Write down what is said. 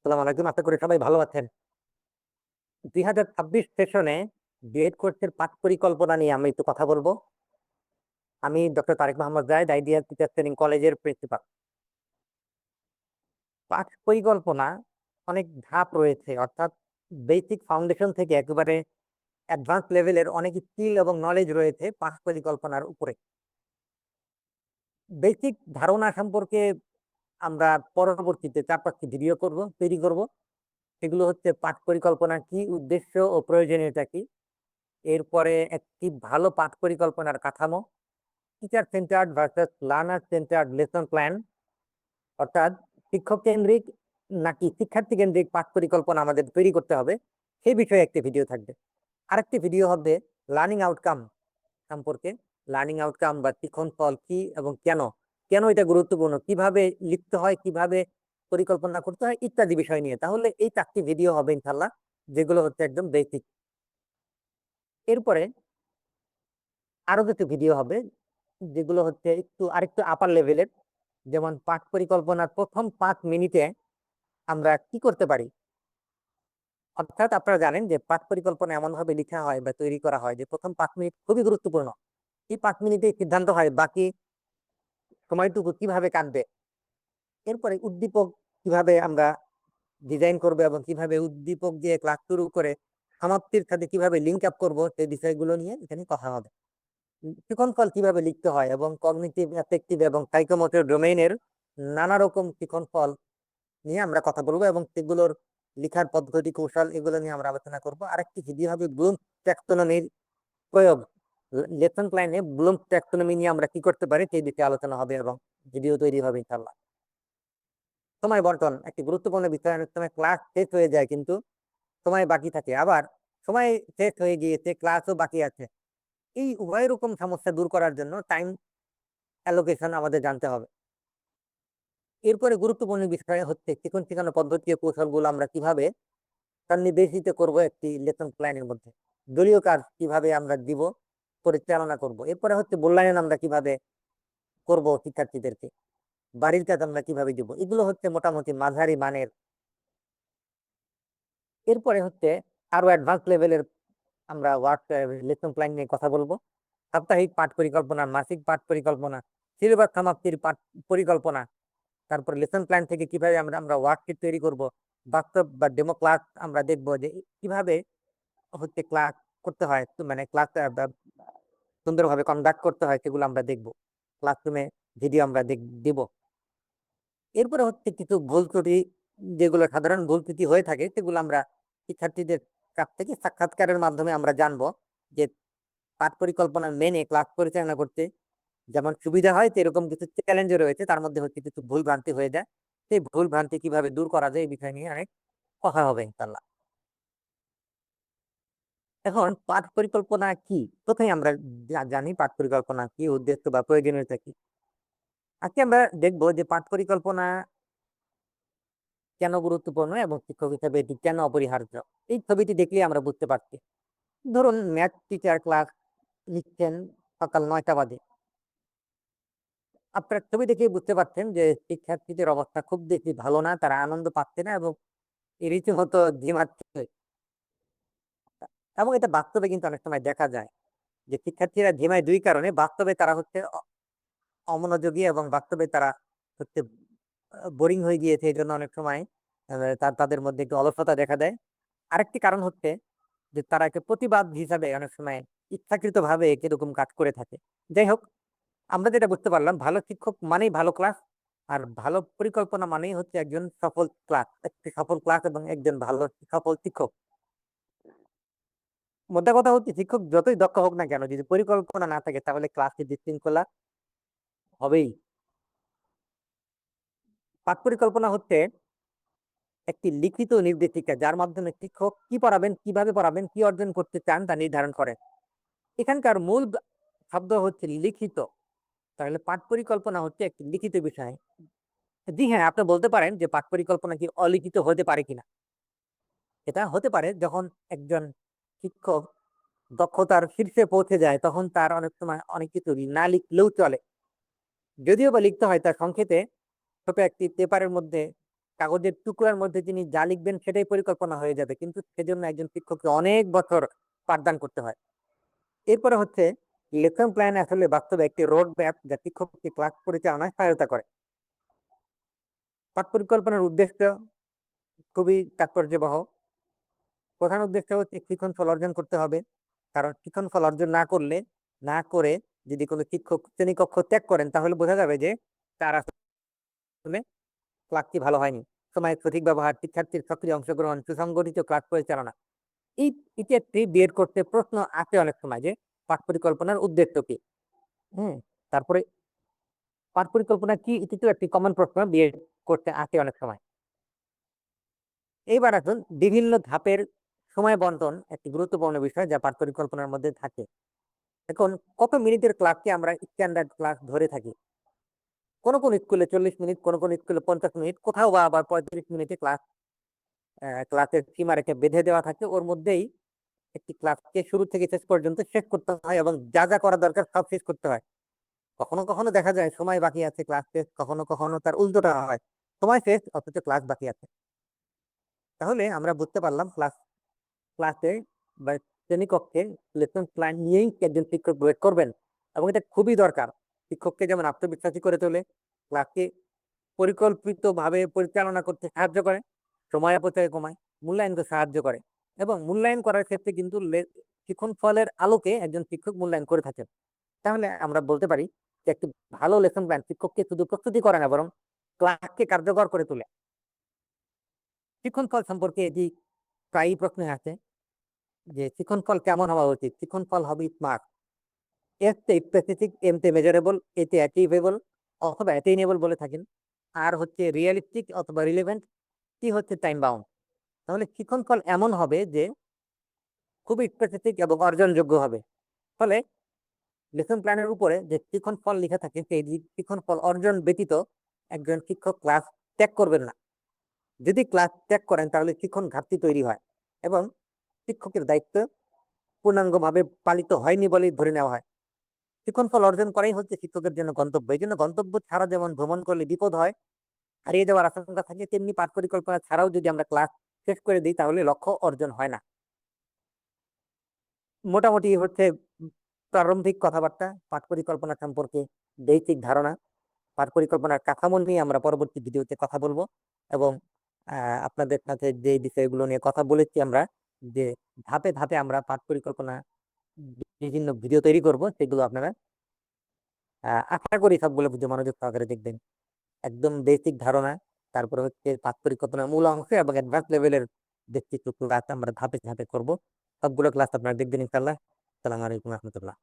আসসালামু আলাইকুম, আশা করি সবাই ভালো আছেন। 2026 সেশনে বিএড কোর্সের পাঠ পরিকল্পনা নিয়ে আমি একটু কথা বলবো। আমি ডক্টর তারেক মোহাম্মদ জায়েদ, আইডিয়াল টিচার ট্রেনিং কলেজের প্রিন্সিপাল। পাঠ পরিকল্পনা অনেক ধাপ রয়েছে, অর্থাৎ বেসিক ফাউন্ডেশন থেকে একেবারে অ্যাডভান্স লেভেলের অনেক স্কিল এবং নলেজ রয়েছে পাঠ পরিকল্পনার উপরে। বেসিক ধারণা সম্পর্কে আমরা পরবর্তীতে 4-5টি ভিডিও তৈরি করব। সেগুলো হচ্ছে পাঠ পরিকল্পনা কি, উদ্দেশ্য ও প্রয়োজনীয়তা কি। এরপরে একটি ভালো পাঠ পরিকল্পনার কাঠামো, teacher centred versus learner centred lesson plan, অর্থাৎ শিক্ষক কেন্দ্রিক নাকি শিক্ষার্থী কেন্দ্রিক পাঠ পরিকল্পনা আমাদের তৈরি করতে হবে, সেই বিষয়ে একটি ভিডিও থাকবে। আরেকটি ভিডিও হবে লার্নিং আউটকাম সম্পর্কে। লার্নিং আউটকাম বা শিক্ষণ ফল কি এবং কেন কেন এটা গুরুত্বপূর্ণ, কিভাবে লিখতে হয়, কিভাবে পরিকল্পনা করতে হয় ইত্যাদি বিষয় নিয়ে। তাহলে এই 4টি ভিডিও হবে ইনশাল্লাহ, যেগুলো হচ্ছে একদম বেসিক। এরপরে আরো কিছু ভিডিও হবে যেগুলো হচ্ছে আরেকটু আপার লেভেলের, যেমন পাঠ পরিকল্পনার প্রথম 5 মিনিটে আমরা কি করতে পারি। অর্থাৎ আপনারা জানেন যে পাঠ পরিকল্পনা এমন ভাবে লেখা হয় বা তৈরি করা হয় যে প্রথম 5 মিনিট খুবই গুরুত্বপূর্ণ। এই 5 মিনিটে সিদ্ধান্ত হয় বাকি সময়টুকু কিভাবে কাটবে। এরপরে উদ্দীপক কিভাবে আমরা ডিজাইন করবো এবং কিভাবে উদ্দীপক দিয়ে ক্লাস শুরু করে সমাপ্তির সাথে কিভাবে লিঙ্ক আপ করবো, সেই বিষয়গুলো নিয়ে এখানে কথা হবে। শিখন ফল কিভাবে লিখতে হয় এবং কগনিটিভ, অ্যাফেক্টিভ এবং সাইকোমোটর ডোমেইনের নানা রকম শিখন ফল নিয়ে আমরা কথা বলবো এবং সেগুলোর লেখার পদ্ধতি, কৌশল, এগুলো নিয়ে আমরা আলোচনা করব। আরেকটি ভিডিও হবে ব্লুম ট্যাক্সোনমির প্রয়োগ। লেসন প্ল্যানে ব্লুম ট্যাক্সোনমি নিয়ে আমরা কি করতে পারি সেই বিষয়ে আলোচনা হবে এবং ভিডিও তৈরি হবে ইনশাল্লাহ। সময় বন্টন একটি গুরুত্বপূর্ণ বিষয়। অনেক সময় ক্লাস শেষ হয়ে যায় কিন্তু সময় বাকি থাকে, আবার সময় শেষ হয়ে গিয়েছে ক্লাসও বাকি আছে। এই উভয় রকম সমস্যা দূর করার জন্য টাইম অ্যালোকেশন আমাদের জানতে হবে। এরপরে গুরুত্বপূর্ণ বিষয় হচ্ছে শিখন শেখানো পদ্ধতি ও কৌশলগুলো আমরা কিভাবে সন্নিবেশিত করব একটি লেসন প্ল্যানের মধ্যে। দলীয় কাজ কিভাবে আমরা দিব, পরিচালনা করব। এরপরে হচ্ছে মূল্যায়ন আমরা কিভাবে করব শিক্ষার্থীদেরকে, বাড়ির কাজ আমরা কিভাবে দিব। এগুলো হচ্ছে মোটামুটি মাঝারি মানের। এরপরে হচ্ছে আরো অ্যাডভান্স লেভেলের আমরা লেসন প্ল্যান নিয়ে কথা বলবো। সাপ্তাহিক পাঠ পরিকল্পনা, মাসিক পাঠ পরিকল্পনা, সিলেবাস সমাপ্তির পাঠ পরিকল্পনা, তারপর লেসন প্ল্যান থেকে কিভাবে আমরা আমরা ওয়ার্কশিট তৈরি করব, বাস্তব বা ডেমো ক্লাস আমরা দেখবো যে কিভাবে হচ্ছে ক্লাস করতে হয়, তো মানে ক্লাস সুন্দরভাবে কন্ডাক্ট করতে হয়, সেগুলো আমরা দেখবো। ক্লাসরুমে ভিডিও আমরা দিব। এরপরে হচ্ছে কিছু ভুল ত্রুটি, যেগুলো সাধারণ ভুল ত্রুটি হয়ে থাকে, সেগুলো আমরা শিক্ষার্থীদের কাছ থেকে সাক্ষাৎকারের মাধ্যমে আমরা জানবো যে পাঠ পরিকল্পনা মেনে ক্লাস পরিচালনা করতে যেমন সুবিধা হয়, সেরকম কিছু চ্যালেঞ্জও রয়েছে। তার মধ্যে হচ্ছে কিছু ভুল ভ্রান্তি হয়ে যায়, সেই ভুল ভ্রান্তি কিভাবে দূর করা যায় এই বিষয় নিয়ে অনেক কথা হবে ইনশাল্লাহ। এখন পাঠ পরিকল্পনা কি, প্রথমে আমরা জানি পাঠ পরিকল্পনা কি, উদ্দেশ্য বা প্রয়োজনীয়তা কি। আজকে আমরা দেখবো যে পাঠ পরিকল্পনা কেন গুরুত্বপূর্ণ এবং শিক্ষক হিসেবে এটি কেন অপরিহার্য। এই ছবিটি দেখলেই আমরা বুঝতে পারছি। ধরুন ম্যাথ টিচার ক্লাস নিচ্ছেন সকাল 9টা বাজে। আপনার ছবি দেখেই বুঝতে পারছেন যে শিক্ষার্থীদের অবস্থা খুব বেশি ভালো না, তারা আনন্দ পাচ্ছে না এবং রীতিমতো ঝিমাচ্ছে। এবং এটা বাস্তবে কিন্তু অনেক সময় দেখা যায় যে শিক্ষার্থীরা ঝিমায় দুই কারণে। বাস্তবে তারা হচ্ছে অমনোযোগী এবং বাস্তবে তারা হচ্ছে বোরিং হয়ে গিয়েছে, এই জন্য অনেক সময় তাদের মধ্যে একটু অলসতা দেখা দেয়। আরেকটি কারণ হচ্ছে যে তারা একটা প্রতিবাদ হিসাবে অনেক সময় ইচ্ছাকৃত ভাবে এরকম কাজ করে থাকে। যাই হোক, আমরা যেটা বুঝতে পারলাম, ভালো শিক্ষক মানেই ভালো ক্লাস, আর ভালো পরিকল্পনা মানেই হচ্ছে একজন সফল ক্লাস, একটি সফল ক্লাস এবং একজন ভালো সফল শিক্ষক। মোদ্দা কথা হচ্ছে শিক্ষক যতই দক্ষ হোক না কেন, যদি পরিকল্পনা না থাকে তাহলে ক্লাসে বিশৃঙ্খলা হবেই। পাঠ পরিকল্পনা হচ্ছে একটি লিখিত নির্দেশিকা, যার মাধ্যমে শিক্ষক কি পড়াবেন, কিভাবে পড়াবেন, কি অর্জন করতে চান তা নির্ধারণ করেন। এখানকার মূল শব্দ হচ্ছে লিখিত। তাহলে পাঠ পরিকল্পনা হচ্ছে একটি লিখিত বিষয়। জি হ্যাঁ, আপনি বলতে পারেন যে পাঠ পরিকল্পনা কি অলিখিত হতে পারে কিনা। এটা হতে পারে যখন একজন শিক্ষক দক্ষতার শীর্ষে পৌঁছে যায়, তখন তার অনেক সময় অনেক কিছু না লিখলেও চলে। যদিও বা লিখতে হয় তার সংক্ষেপে ছোট একটি পেপারের মধ্যে কাগজের টুকরার মধ্যে তিনি যা লিখবেন সেটাই পরিকল্পনা হয়ে যাবে, কিন্তু সেজন্য একজন শিক্ষককে অনেক বছর পাঠদান করতে হয়। এরপরে হচ্ছে লেসন প্ল্যান আসলে বাস্তবে একটি রোড ম্যাপ যা শিক্ষককে ক্লাস পরিচালনায় সহায়তা করে। পাঠ পরিকল্পনার উদ্দেশ্য খুবই তাৎপর্যবহ। প্রধান উদ্দেশ্য হচ্ছে শিক্ষণ ফল অর্জন করতে হবে, কারণ শিক্ষণ ফল অর্জন না করে যদি কোনো শিক্ষক শ্রেণীকক্ষ ত্যাগ করেন তাহলে বোঝা যাবে যে তার আসলে ক্লাসটি ভালো হয়নি। সময়ের সঠিক ব্যবহার, শিক্ষার্থীর সক্রিয় অংশগ্রহণ, সুসংগঠিত ক্লাস পরিচালনা, এই ইত্যাদি বের করতে প্রশ্ন আসে অনেক সময় যে পাঠ পরিকল্পনার উদ্দেশ্য কি। হম তারপরে পাঠ পরিকল্পনা কি, এটিতেও একটি কমন প্রশ্ন বিয়ে করতে আসে অনেক সময়। এইবার আসুন, বিভিন্ন ধাপের সময় বন্টন একটি গুরুত্বপূর্ণ বিষয় যা পাঠ পরিকল্পনার মধ্যে থাকে। এখন কত মিনিটের ক্লাসকে আমরা স্ট্যান্ডার্ড ক্লাস ধরে থাকি। কোন কোন স্কুলে 40 মিনিট, কোন কোন স্কুলে 50 মিনিট, কোথাও বা আবার 35 মিনিটে ক্লাসের সীমারেখা বেঁধে দেওয়া থাকে। ওর মধ্যেই একটি ক্লাসকে শুরু থেকে শেষ পর্যন্ত শেষ করতে হয় এবং যা যা করা দরকার সব শেষ করতে হয়। কখনো কখনো দেখা যায় সময় বাকি আছে ক্লাস শেষ, কখনো কখনো তার উল্টোটা হয়, সময় শেষ অথচ ক্লাস বাকি আছে। তাহলে আমরা বুঝতে পারলাম ক্লাসে বা শ্রেণীকক্ষে লেসন প্ল্যান নিয়েই একজন শিক্ষক গ্রেড করবেন, এবং এটা খুবই দরকার। শিক্ষককে যেমন আত্মবিশ্বাসী করে তোলে, ক্লাসকে পরিকল্পিতভাবে পরিচালনা করতে সাহায্য করে, সময় অপচয় কমায়, মূল্যায়নকে সাহায্য করে। এবং মূল্যায়ন করার ক্ষেত্রে কিন্তু শিক্ষণ ফলের আলোকে একজন শিক্ষক মূল্যায়ন করে থাকেন। তাহলে আমরা বলতে পারি যে একটি ভালো লেসন প্ল্যান শিক্ষককে শুধু প্রস্তুতি করে না, বরং ক্লাসকে কার্যকর করে তোলে। শিক্ষণ ফল সম্পর্কে এটি প্রায়ই প্রশ্নে আছে যে শিক্ষণ ফল কেমন হওয়া উচিত। শিক্ষণ ফল হবে স্মার্ট, এস তে স্পেসিফিক, এম তে মেজারেবল, এ তে অ্যাচিভেবল অথবা অ্যাটেইনেবল বলে থাকেন, আর হচ্ছে রিয়েলিস্টিক অথবা রিলেভেন্ট, টি হচ্ছে টাইম বাউন্ড। তাহলে শিক্ষণ ফল এমন হবে যে খুবই স্পেসিফিক এবং অর্জনযোগ্য হবে। ফলে লেসন প্ল্যানের উপরে যে শিক্ষণ ফল লেখা থাকে সেই শিক্ষণ ফল অর্জন ব্যতীত একজন শিক্ষক ক্লাস ত্যাগ করবেন না। যদি ক্লাস ত্যাগ করেন তাহলে শিক্ষণ ঘাটতি তৈরি হয় এবং শিক্ষকের দায়িত্ব পূর্ণাঙ্গভাবে পালিত হয়নি বলেই ধরে নেওয়া হয়। শিক্ষণ ফল অর্জন করাই হচ্ছে শিক্ষকের জন্য গন্তব্য। এই জন্য গন্তব্য ছাড়া যেমন ভ্রমণ করলে বিপদ হয়, হারিয়ে যাওয়ার আশঙ্কা থাকে, তেমনি পাঠ পরিকল্পনা ছাড়াও যদি আমরা ক্লাস শেষ করে দিই তাহলে লক্ষ্য অর্জন হয় না। মোটামুটি হচ্ছে প্রারম্ভিক কথাবার্তা পাঠ পরিকল্পনা সম্পর্কে, বেসিক ধারণা। পাঠ পরিকল্পনার কাঠামো নিয়ে আমরা পরবর্তী ভিডিওতে কথা বলবো, এবং আপনাদের সাথে যে বিষয়গুলো নিয়ে কথা বলেছি আমরা, যে ধাপে ধাপে আমরা পাঠ পরিকল্পনা বিভিন্ন ভিডিও তৈরি করব, সেগুলো আপনারা আশা করি সবগুলো ভিডিও মনোযোগ সহকারে দেখবেন। একদম বেসিক ধারণা, তারপরে হচ্ছে পাঠ পরিকল্পনার মূল অংশ এবং অ্যাডভান্স লেভেলের বেশ কিছু ক্লাস আমরা ধাপে ধাপে করব। সবগুলো ক্লাস আপনারা দেখবেন ইনশাল্লাহ। আসসালামু আলাইকুম রহমতুল্লাহ।